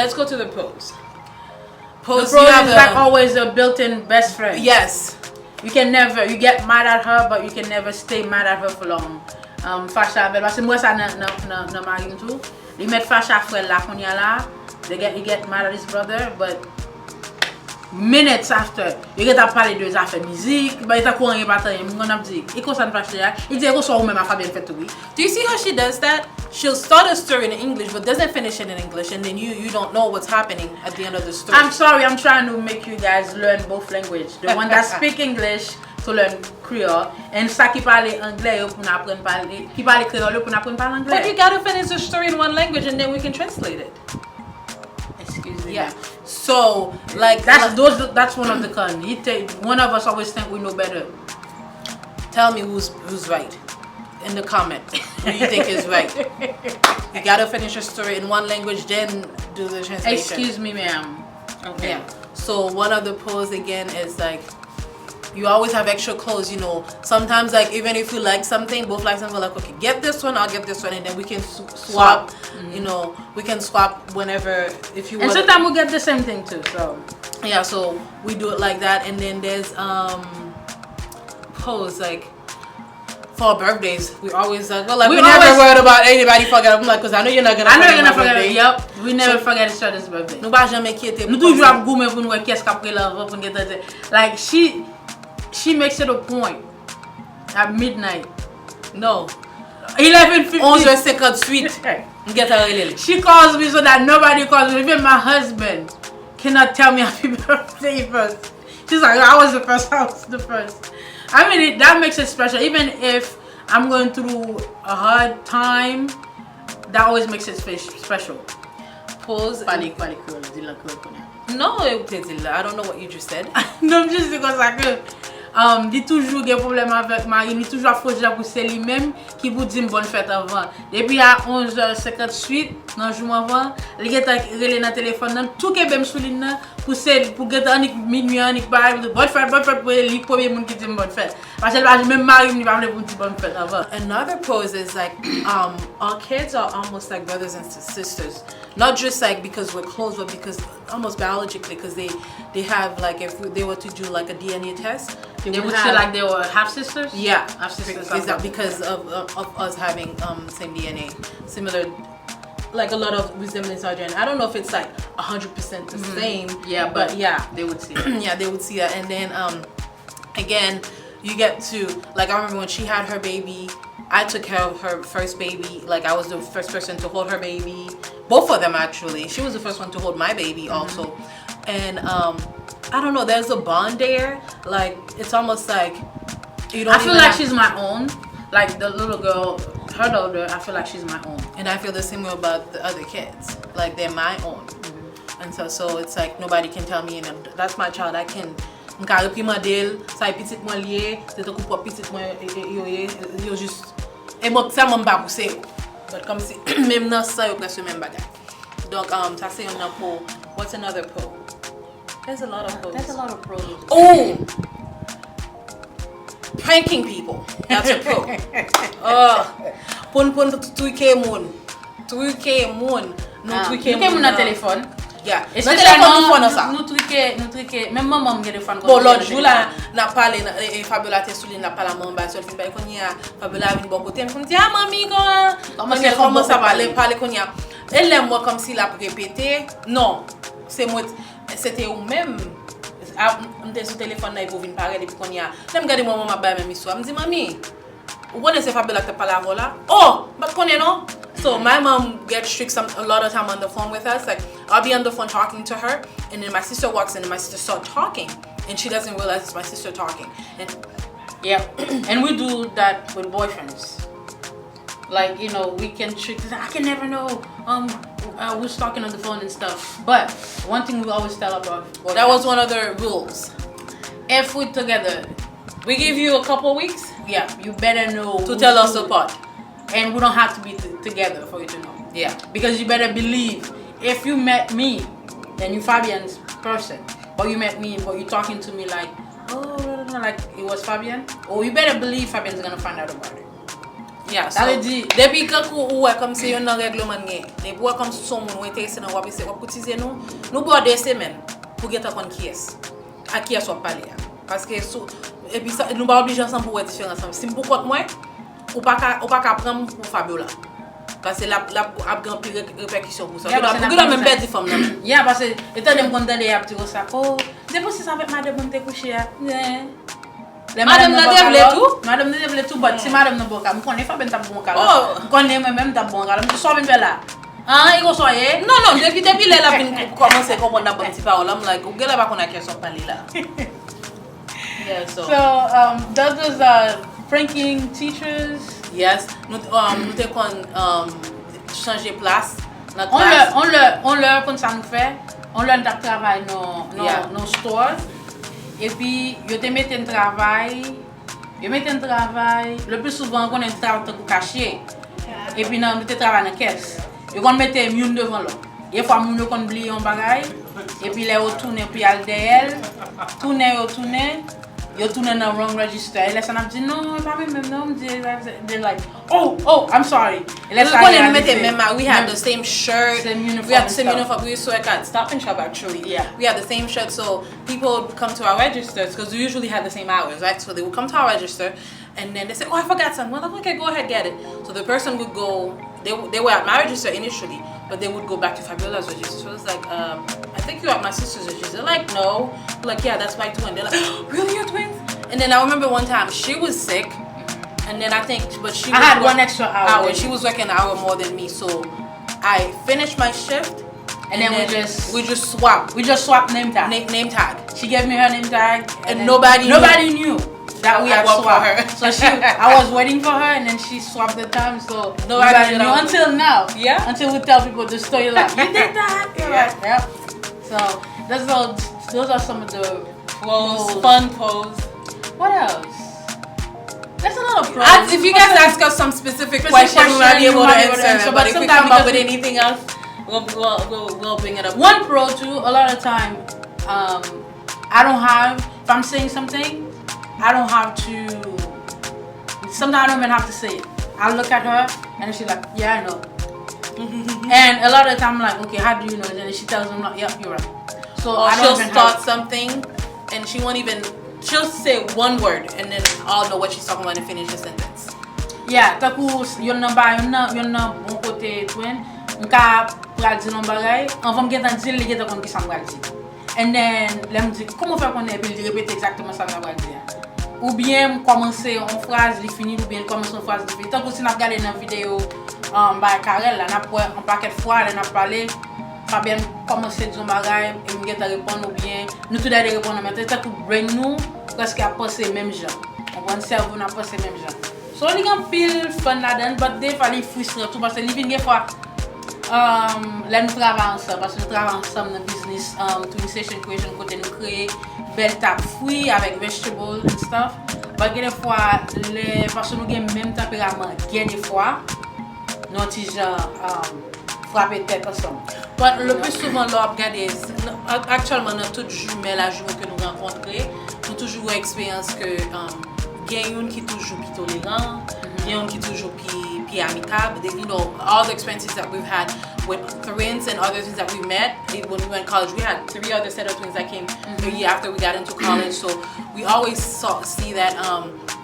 let's go to the pros. The pros is like always a built-in best friend. Yes. You get mad at her, but you can never stay mad at her for long. Fasha avec, parce que moi ça nan mari tout. Il met Fasha frère là qu'on y a là. He get mad at his brother, but minutes after, you get à parler de affaires musique, bah il t'a couru pas tant, on a dit, il concerne Fasha, il dit que ça ou même a Fabien fait tout. Do you see how she does that? She'll start a story in English but doesn't finish it in English, and then you don't know what's happening at the end of the story. I'm sorry, I'm trying to make you guys learn both language. The one that speak English to learn Creole, and ça qui parle anglais pour apprendre parler, qui parle créole pour apprendre parler anglais. But you gotta finish the story in one language and then we can translate it. Excuse me. Yeah. So like that's one of the cons. One of us always think we know better. Tell me who's right in the comment. Who you think is right? You gotta finish your story in one language, then do the translation. Excuse me, ma'am. Okay. Yeah. So one of the pros again is like you always have extra clothes, you know. Sometimes like even if you like something, both like something, like okay, get this one, I'll get this one, and then we can swap. You know, we can swap whenever if you want. And sometimes we get the same thing too. So yeah, so we do it like that, and then there's pros like for birthdays. We always like we never worried about anybody forget. I'm like, cause I know you're not gonna. I know you're gonna forget it. Yep. We never forget each other's birthday. Nous pas jamais quitter. Nous toujours à goumer pour nous qu'est-ce qu'après là pour get like she makes it a point at midnight. No. 11:50. 11:58. Get her really. She calls me so that nobody calls me. Even my husband cannot tell me happy birthday first. She's like, I was the first. I mean, that makes it special. Even if I'm going through a hard time, that always makes it special. Pause. No, I don't know what you just said. Non, juste because I could. Dit toujours des problèmes avec Marie, il toujours faut dire pour c'est lui-même qui vous dit bonne fête avant. Depuis à 11h58 dans jour avant, il est relé dans téléphone dans tout que même souligne pour c'est pour que dans minuit en pas bonne fête pour les premier monde qui dit bonne fête. Parce que même Marie ne va pas vous dire bonne fête avant. Another pose is like our kids are almost like brothers and sisters. Not just like because we're close, but because almost biologically, because they have like if they were to do like a DNA test, they would feel like they were half sisters. Yeah, half sisters. Exactly, because of us having same DNA, similar, like a lot of resemblance are there. I don't know if it's like 100% the same. Yeah, but yeah, they would see it. Yeah, they would see that, and then again, you get to like I remember when she had her baby. I took care of her first baby. Like I was the first person to hold her baby. Both of them actually. She was the first one to hold my baby also. And I don't know, there's a bond there. Like it's almost like you don't. I feel like she's my own. Like the little girl, her daughter, I feel like she's my own. And I feel the same way about the other kids. Like they're my own. And so it's like nobody can tell me, you know, that's my child. I can. Mka repi model, sa petit moi lié, c'est tout pour petit moi yo juste et moi ça m'a pas poussé. But comme si même dans ça yo presque même bagage. Donc ça c'est un pro. What's another pro? There's a lot of pros. There's a lot of pros. Oh. Pranking people. That's a pro. Pon tweaker moon. Tweaker moon. No tweaker moon na téléphone. Yeah. Est-ce que nous truquer même maman me téléphone bon l'autre jour là n'a parlé Fabiola Tessouli n'a pas la maman ba sur fin ba qu'on y a Fabiola vient bon côté me dit ah mamie comment ça parler qu'on y a elle l'aime moi comme si la répéter non c'est moi c'était ou même on était sur téléphone là il faut venir parler depuis qu'on y a j'aime regarder moi maman ba même histoire me dit mamie vous connaissez Fabiola qui parle avant là oh mais connais non. So my mom gets strict a lot of time on the phone with us. Like I'll be on the phone talking to her, and then my sister walks in and my sister starts talking, and she doesn't realize it's my sister talking. And yeah, and we do that with boyfriends. Like you know, we can trick. I can never know who's talking on the phone and stuff. But one thing we always tell about boyfriends, that was one of the rules. If we're together, we give you a couple weeks. Yeah, you better know to tell us apart. And we don't have to be together for you to know. Yeah. Because you better believe, if you met me, then you Fabian's person. Or you met me, but you talking to me like, oh, like it was Fabian. Or you better believe Fabian's gonna find out about it. Yeah, so, depuis quand ou comme c'est un règlement gain. Les bois comme son moun intéressé dans wap essayer wap cotiser nous border semaine pour geta kon qui est. À qui est-ce parler parce que et puis ça nous pas obligé ensemble pour être différent ensemble. Si pour contre moi ou pas prendre pour Fabiola. Parce que la grand pire répercussion pour ça. Pour que la même perdre femme là. Yeah, parce que étant donné qu'on donne des apps tu ça. Oh, c'est possible ça avec madame on te coucher. Madame n'a développé tout. Madame n'a développé tout, mais si madame n'a pas me connaît Fabien t'a bon cas. Oh, connaît même t'a bon cas. Je sors même là. Ah, il go soyer. Non, depuis là vinn commencer comprendre la bonne petite parole. I'm like, gars là pas qu'on a question parler là. Yeah, so that was pranking teachers. Yes, nous te kon changer place notre classe. On leur comme ça nous fait. On leur travail dans store. Et puis yo te mette un travail. Le plus souvent on est travail pour cacher. Et puis nous te travail dans caisse. Yo kon mette mune devant l'autre. Des fois moun yo kon oublier un bagay et puis les retourner puis al derrière, tourner yo tourner dans wrong register. Et là ça n'a dit non, pas même non, they like, oh, I'm sorry. We have the same shirt. We have the same uniform. We used to work at Stop and Shop actually. Yeah. We have the same shirt, so people would come to our registers because we usually have the same hours, right? So they would come to our register and then they say, oh, I forgot something. Well, okay, go ahead, get it. So the person would go, they were at my register initially, but they would go back to Fabiola's register. So it's like, I think you're at my sister's register. They're like, no. I'm like, yeah, that's my twin. They're like, really, you're twins? And then I remember one time she was sick, and then I had one extra hour. She was working an hour more than me, so I finished my shift, and then we just swapped. We just swapped name tag. Name tag. She gave me her name tag, and nobody knew that we had swapped. So I was waiting for her, and then she swapped the time, so nobody knew until now. Yeah. Until we tell people the story, like you did that. Yeah. So those are some of the fun pose. What else? There's a lot of pros. If you guys ask us some specific questions, we might be able to answer. But if we come up with anything else, we'll bring it up. One pro too. A lot of time, if I'm saying something, I don't have to. Sometimes I don't even have to say it. I look at her and she's like, yeah, I know. And a lot of the time I'm like, okay, how do you know? And then she tells me, yep, you're right. So she'll start something and she won't even. She'll say one word and then I'll know what she's talking about and finish the sentence. Yeah, takou yon nan bon côté twin, m'ka pral di nan bagay, avant m'gen tan di li gen tan kon ki sa m'pral di. And then lem di comment faire connait puis il répète exactement ça m'pral di. Ou bien commencer une phrase li fini ou bien commencer une phrase li fini. Tant que si n'a regardé dans vidéo by Karel là n'a un paquet de fois là n'a parlé Fabien commencer à dire bagay et m'gen ta répondre ou bien nous tout d'aller répondre mais tant que brain nous presque à penser même genre. On va cerveau n'a penser même genre. So li gan pile fun là-dedans but des fois li frustrant tout parce que li vinn des fois là nous travaillons ensemble parce que nous travaillons ensemble dans business to initiation creation côté nous créer belle table fruits avec vegetables and stuff. But des fois les parce que nous avons même tempérament des fois nous petit genre frapper tête ensemble. But le plus souvent là regarder actuellement dans toute jumelle la journée que nous rencontrons nous toujours expérience que il y a une qui toujours plus tolérant, il y a une qui toujours plus amicable. You know, all the experiences that we've had with twins and other things that we met when we went to college. We had 3 other set of twins that came the year after we got into college. So we always see that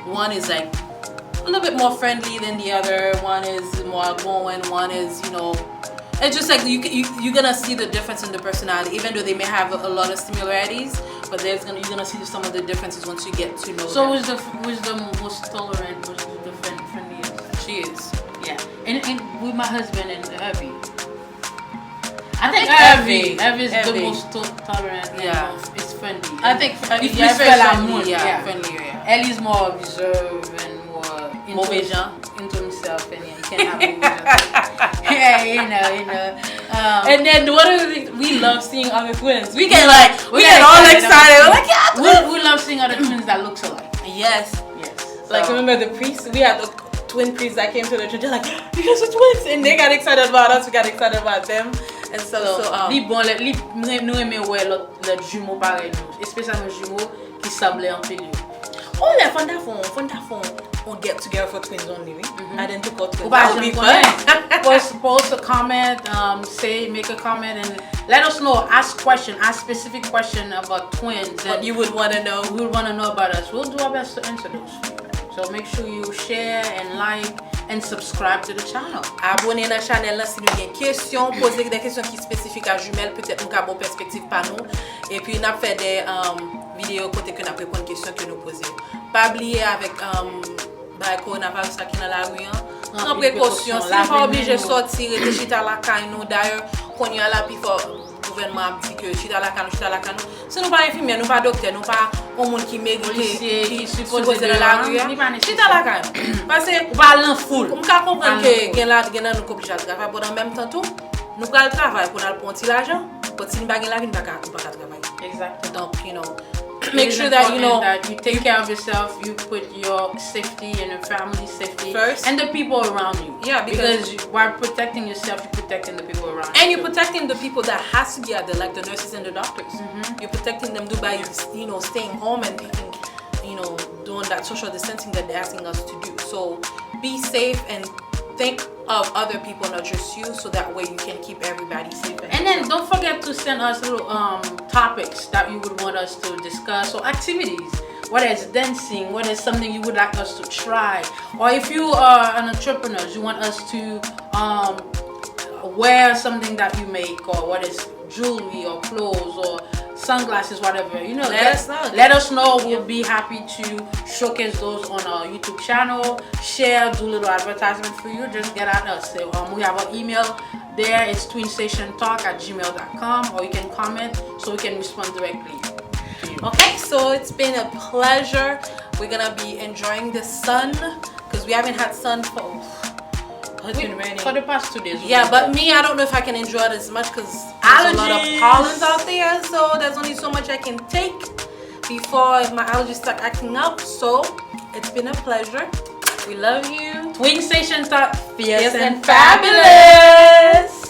one is like a little bit more friendly than the other. One is more outgoing. One is, you know, it's just like you're gonna see the difference in the personality, even though they may have a lot of similarities. But you're gonna see some of the differences once you get to know. So who's the most tolerant? Who's the friendliest? She is. Yeah. And with my husband and Evie. I think Evie is the most tolerant. Yeah. It's friendly. I think friendly. Yeah, friendlier. Yeah. Ellie's more observant and more into himself, and he can't have yeah, you know. And then one of the things we love seeing other twins. We get all excited. We're like, yeah. We love seeing other twins that look alike. Yes. So, remember the priests? We had the twin priests that came to the church. They're like, you guys are twins, and they got excited about us. We got excited about them, and so nous aimons le jumeau pareil, spécialement jumeau qui semblait en pile. Oh, là, fond à fond, on get together for twins only, oui? I didn't took out twins. Ou ba That would be jem fun. konen. Post a comment, make a comment and let us know, ask specific question about twins. What And you would want to know. you would want to know about us. We'll do our best to answer those feedback. So make sure you share and like and subscribe to the channel. Abonnez dans la chaîne là si vous avez des questions, posez des questions qui sont spécifiques à jumelles, peut-être nous avons une perspective par nous. Et puis nous fait des vidéos côté que nous répondons aux questions que nous posons. Pas oublier avec coronavirus qui dans la rue. Prends précaution, si vous pas obligé de sortir et de chita la caille nous d'ailleurs qu'on y a là puis le gouvernement a dit que chita la caille. Si nous pas infirmière, nous pas docteur, nous pas un monde qui mérite qui supposé dans la rue. Chita la caille. Parce que Ou pas l'en foule. on peut comprendre que gen là nous obligé à travailler pendant en même temps tout. Nous pas le travail pour aller prendre l'argent. Pour si nous pas gen la vie, nous pas travailler. Exactly. Donc, make sure that you take care of yourself, you put your safety and your family safety First. and the people around you. Yeah, because while protecting yourself, you're protecting the people around you. and you're protecting the people that has to be out there, like the nurses and the doctors. You're protecting them by staying home and being, doing that social distancing that they're asking us to do. So be safe and think of other people, not just you, so that way you can keep everybody safe. And then don't forget to send us little topics that you would want us to discuss or activities. Whether it's dancing, whether it's something you would like us to try, or if you are an entrepreneur, you want us to wear something that you make, or whether it's jewelry or clothes or sunglasses, whatever, let us know. We'll be happy to showcase those on our YouTube channel, share, do little advertisement for you. Just get at us. So, we have an email there. It's twinstationtalk@gmail.com, or you can comment so we can respond directly to you. Okay, so it's been a pleasure. We're gonna be enjoying the sun because we haven't had sun for it's been raining for the past 2 days. Yeah, but me, I don't know if I can enjoy it as much because there's a lot of pollens out there, so there's only so much I can take before my allergies start acting up. So it's been a pleasure. We love you. Twin Station Talk, Fierce and fabulous.